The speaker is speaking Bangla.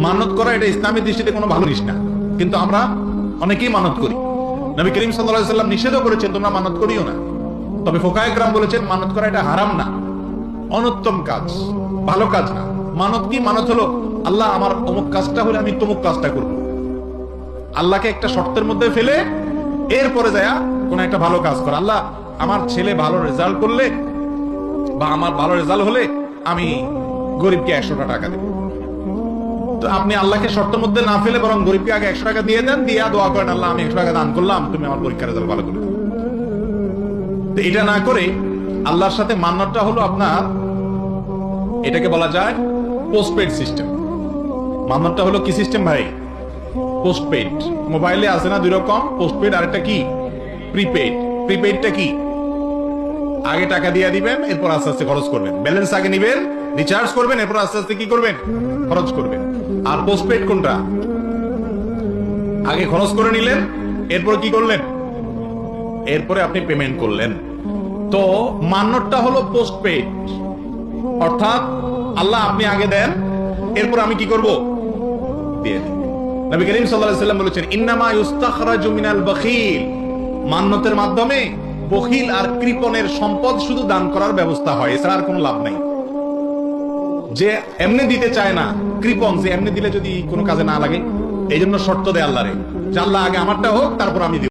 মানত করা এটা ইসলামী দৃষ্টিতে কোনো ভালো জিনিস না, কিন্তু আমরা অনেকেই মানত করি। নবী করিম সাল্লাল্লাহু আলাইহি ওয়াসাল্লাম নিষেধও করেছেন তোমরা মানত করিও না, তবে ফুকাহায়ে কেরাম বলেছেন মানত করা এটা হারাম না, অনুত্তম কাজ, ভালো কাজ না। মানত কি? মানত হলো আল্লাহ আমার অমুক কাজটা হলে আমি তমুক কাজটা করব। আল্লাহকে একটা শর্তের মধ্যে ফেলে এরপরে যায় কোন একটা ভালো কাজ করা। আল্লাহ আমার ছেলে ভালো রেজাল্ট করলে বা আমার ভালো রেজাল্ট হলে আমি গরিবকে 100টা টাকা দেব। তো আপনি আল্লাহকে শর্তের মধ্যে না ফেলে বরং গরিবকে আগে 100 টাকা দিয়ে দেন, দিয়ে দোয়া করেন আল্লাহ আমি 100 টাকা দান করলাম, তুমি আমার পরীক্ষার রেজাল্ট ভালো করে দাও। তো এটা না করে আল্লাহর সাথে মান্নাতটা হলো আপনার, এটাকে বলা যায় পোস্টপেড সিস্টেম। মান্নাতটা হলো কি সিস্টেম ভাই? পোস্টপেড। মোবাইলে আছে না দুই রকম, পোস্টপেড আর একটা কি প্রিপেড। প্রিপেডটা কি? আগে টাকা দিয়ে দিবেন, এরপর আস্তে আস্তে খরচ করবেন। ব্যালেন্স আগে নিবেন, রিচার্জ করবেন, এরপর আস্তে আস্তে কি করবেন? খরচ করবেন। আর পোস্টপেড কোনটা? আগে খরচ করে নিলেন, এরপর কি করলেন? এরপরে আপনি পেমেন্ট করলেন। তো মান্যতটা হলো পোস্টপেড, অর্থাৎ আল্লাহ আপনি আগে দেন, এরপর আমি কি করব? দিয়ে দিন। নবী করিম সাল্লাল্লাহু আলাইহি ওয়াসাল্লাম বলেছেন ইন্নামা ইউস্তাখরাজু মিনাল বখিল, মান্যতের মাধ্যমে বখিল আর কৃপণের সম্পদ শুধু দান করার ব্যবস্থা হয়, এছাড়া আর কোনো লাভ নাই। যে এমনি দিতে চায় না, কৃপণ, যে এমনি দিলে যদি কোনো কাজে না লাগে, এই জন্য শর্ত দেয় আল্লাহরে যে আল্লাহ আগে আমারটা হোক তারপর আমি দিব।